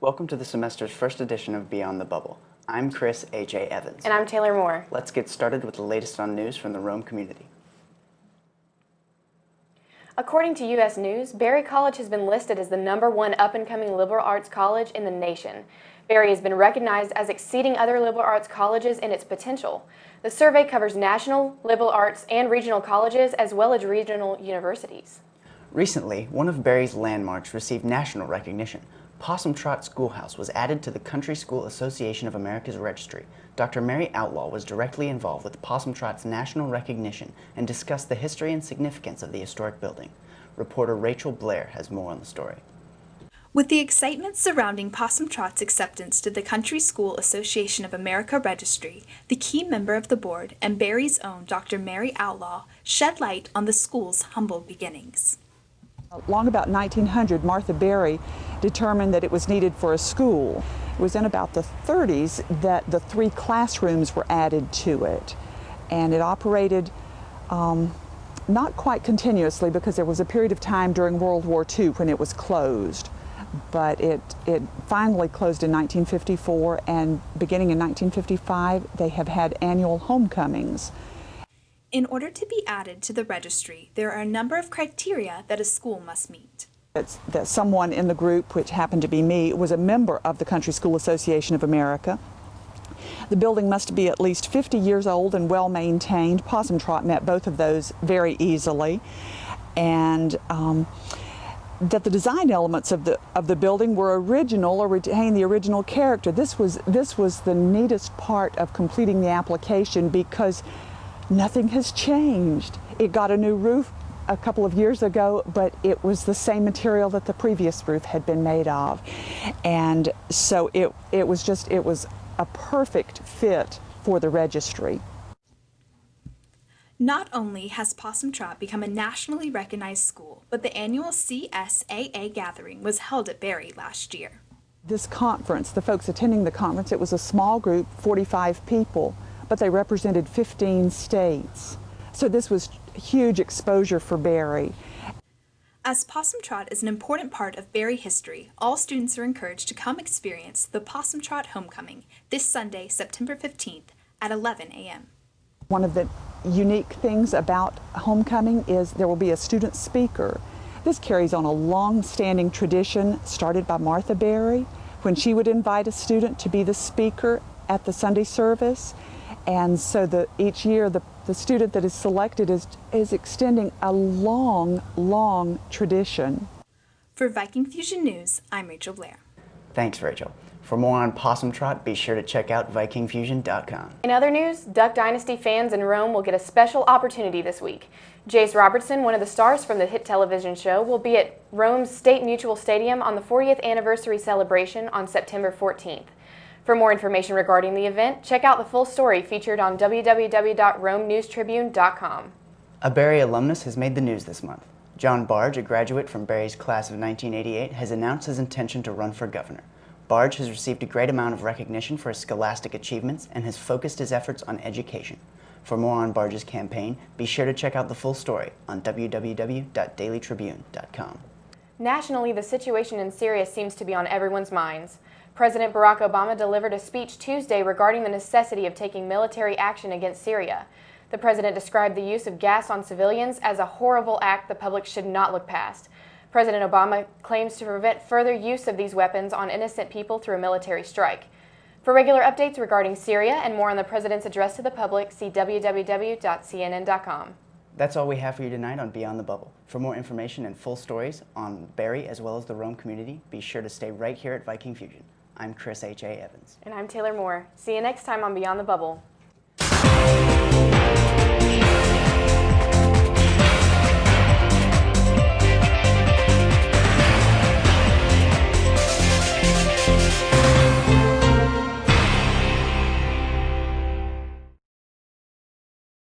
Welcome to the semester's first edition of Beyond the Bubble. I'm Chris H.A. Evans. And I'm Taylor Moore. Let's get started with the latest on news from the Rome community. According to U.S. News, Berry College has been listed as the #1 up-and-coming liberal arts college in the nation. Berry has been recognized as exceeding other liberal arts colleges in its potential. The survey covers national, liberal arts, and regional colleges, as well as regional universities. Recently, one of Berry's landmarks received national recognition. Possum Trot Schoolhouse was added to the Country School Association of America's registry. Dr. Mary Outlaw was directly involved with Possum Trot's national recognition and discussed the history and significance of the historic building. Reporter Rachel Blair has more on the story. With the excitement surrounding Possum Trot's acceptance to the Country School Association of America registry, the key member of the board and Berry's own Dr. Mary Outlaw shed light on the school's humble beginnings. Long about 1900, Martha Berry determined that it was needed for a school. It was in about the 30s that the 3 classrooms were added to it, and it operated not quite continuously because there was a period of time during World War II when it was closed. But it finally closed in 1954, and beginning in 1955 they have had annual homecomings. In order to be added to the registry, there are a number of criteria that a school must meet. It's that someone in the group, which happened to be me, was a member of the Country School Association of America. The building must be at least 50 years old and well maintained. Possum Trot met both of those very easily. And that the design elements of the building were original or retain the original character. This was the neatest part of completing the application because nothing has changed. It got a new roof a couple of years ago, but it was the same material that the previous roof had been made of. And so it was a perfect fit for the registry. Not only has Possum Trot become a nationally recognized school, but the annual CSAA gathering was held at Berry last year. This conference, the folks attending the conference, it was a small group, 45 people, but they represented 15 states. So this was huge exposure for Berry. As Possum Trot is an important part of Berry history, all students are encouraged to come experience the Possum Trot Homecoming this Sunday, September 15th at 11 a.m. One of the unique things about homecoming is there will be a student speaker. This carries on a long-standing tradition started by Martha Berry when she would invite a student to be the speaker at the Sunday service. And so each year the student that is selected is extending a long, long tradition. For Viking Fusion News, I'm Rachel Blair. Thanks, Rachel. For more on Possum Trot, be sure to check out VikingFusion.com. In other news, Duck Dynasty fans in Rome will get a special opportunity this week. Jace Robertson, one of the stars from the hit television show, will be at Rome's State Mutual Stadium on the 40th anniversary celebration on September 14th. For more information regarding the event, check out the full story featured on www.romenewstribune.com. A Berry alumnus has made the news this month. John Barge, a graduate from Berry's class of 1988, has announced his intention to run for governor. Barge has received a great amount of recognition for his scholastic achievements and has focused his efforts on education. For more on Barge's campaign, be sure to check out the full story on www.dailytribune.com. Nationally, the situation in Syria seems to be on everyone's minds. President Barack Obama delivered a speech Tuesday regarding the necessity of taking military action against Syria. The president described the use of gas on civilians as a horrible act the public should not look past. President Obama claims to prevent further use of these weapons on innocent people through a military strike. For regular updates regarding Syria and more on the president's address to the public, see www.cnn.com. That's all we have for you tonight on Beyond the Bubble. For more information and full stories on Berry as well as the Rome community, be sure to stay right here at Viking Fusion. I'm Chris H.A. Evans. And I'm Taylor Moore. See you next time on Beyond the Bubble.